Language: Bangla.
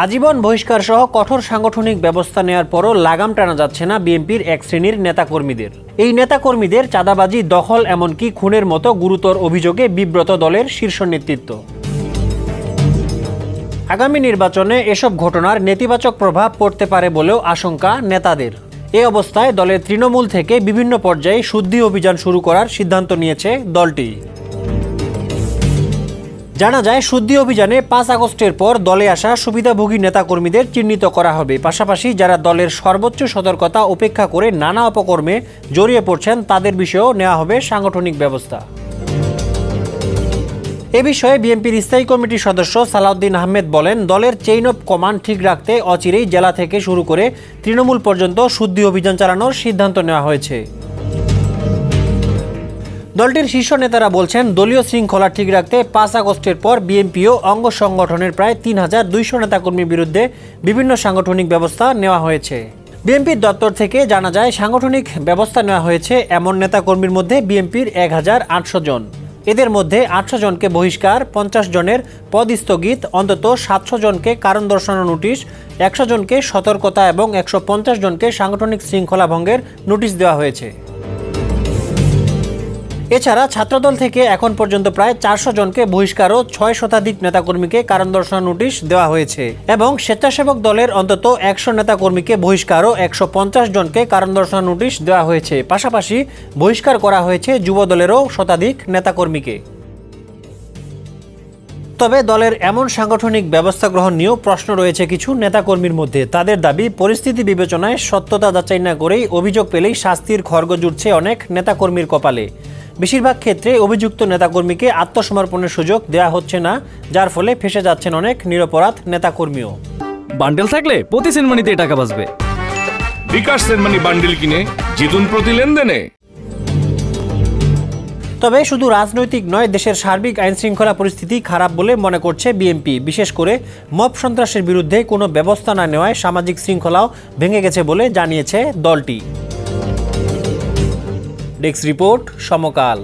আজীবন বহিষ্কার সহ কঠোর সাংগঠনিক ব্যবস্থা নেওয়ার পরও লাগাম টানা যাচ্ছে না বিএনপির এক শ্রেণীর নেতাকর্মীদের। এই নেতাকর্মীদের চাঁদাবাজি, দখল, এমনকি খুনের মতো গুরুতর অভিযোগে বিব্রত দলের শীর্ষ নেতৃত্ব। আগামী নির্বাচনে এসব ঘটনার নেতিবাচক প্রভাব পড়তে পারে বলেও আশঙ্কা নেতাদের। এ অবস্থায় দলের তৃণমূল থেকে বিভিন্ন পর্যায়ে শুদ্ধি অভিযান শুরু করার সিদ্ধান্ত নিয়েছে দলটি। জানা যায়, শুদ্ধি অভিযানে 5 আগস্টের পর দলে আসা সুবিধাভোগী নেতাকর্মীদের চিহ্নিত করা হবে। পাশাপাশি যারা দলের সর্বোচ্চ সতর্কতা উপেক্ষা করে নানা অপকর্মে জড়িয়ে পড়ছেন তাদের বিষয়েও নেওয়া হবে সাংগঠনিক ব্যবস্থা। এ বিষয়ে বিএনপির স্থায়ী কমিটির সদস্য সালাউদ্দিন আহমেদ বলেন, দলের চেইন অফ কমান্ড ঠিক রাখতে অচিরেই জেলা থেকে শুরু করে তৃণমূল পর্যন্ত শুদ্ধি অভিযান চালানোর সিদ্ধান্ত নেওয়া হয়েছে। দলটির শীর্ষ নেতারা বলছেন, দলীয় শৃঙ্খলা ঠিক রাখতে 5 আগস্টের পর বিএনপি ও অঙ্গ সংগঠনের প্রায় 3200 নেতাকর্মীর বিরুদ্ধে বিভিন্ন সাংগঠনিক ব্যবস্থা নেওয়া হয়েছে। বিএনপির দপ্তর থেকে জানা যায়, সাংগঠনিক ব্যবস্থা নেওয়া হয়েছে এমন নেতাকর্মীর মধ্যে বিএনপির 1800 জন। এদের মধ্যে 800 জনকে বহিষ্কার, 50 জনের পদ স্থগিত, অন্তত 700 জনকে কারণ দর্শানো নোটিশ, 100 জনকে সতর্কতা এবং 150 জনকে সাংগঠনিক শৃঙ্খলা ভঙ্গের নোটিশ দেওয়া হয়েছে। এছাড়া ছাত্রদল থেকে এখন পর্যন্ত প্রায় 400 জনকে বহিষ্কার ও 6 শতাধিক নেতাকর্মীকে কারণ দর্শানো নোটিশ দেওয়া হয়েছে এবং স্বেচ্ছাসেবক দলের অন্তত 100 নেতাকর্মীকে বহিষ্কার ও 150 জনকে কারণ দর্শানো নোটিশ দেওয়া হয়েছে। পাশাপাশি বহিষ্কার করা হয়েছে যুব দলেরও শতাধিক নেতাকর্মীকে। তবে দলের এমন সাংগঠনিক ব্যবস্থা গ্রহণ নিয়েও প্রশ্ন রয়েছে কিছু নেতাকর্মীর মধ্যে। তাদের দাবি, পরিস্থিতি বিবেচনায় সত্যতা যাচাই না করেই অভিযোগ পেলেই শাস্তির খড়গ জুটছে অনেক নেতাকর্মীর কপালে। বেশিরভাগ ক্ষেত্রে অভিযুক্ত নেতাকর্মীকে আত্মসমর্পণের সুযোগ দেওয়া হচ্ছে না, যার ফলে ফেঁসে যাচ্ছেন অনেক নিরপরাধ নেতাকর্মীও। বান্ডেল থাকলে প্রতি সেনমানিতে টাকা বাঁচবে। বিকাশ সেনমানি বান্ডেল কিনে জিতুন প্রতি লেনদেনে। তবে শুধু রাজনৈতিক নয়, দেশের সার্বিক আইন শৃঙ্খলা পরিস্থিতি খারাপ বলে মনে করছে বিএনপি। বিশেষ করে মব সন্ত্রাসের বিরুদ্ধে কোনো ব্যবস্থা না নেওয়ায় সামাজিক শৃঙ্খলাও ভেঙে গেছে বলে জানিয়েছে দলটি। ডেস্ক রিপোর্ট, সমকাল।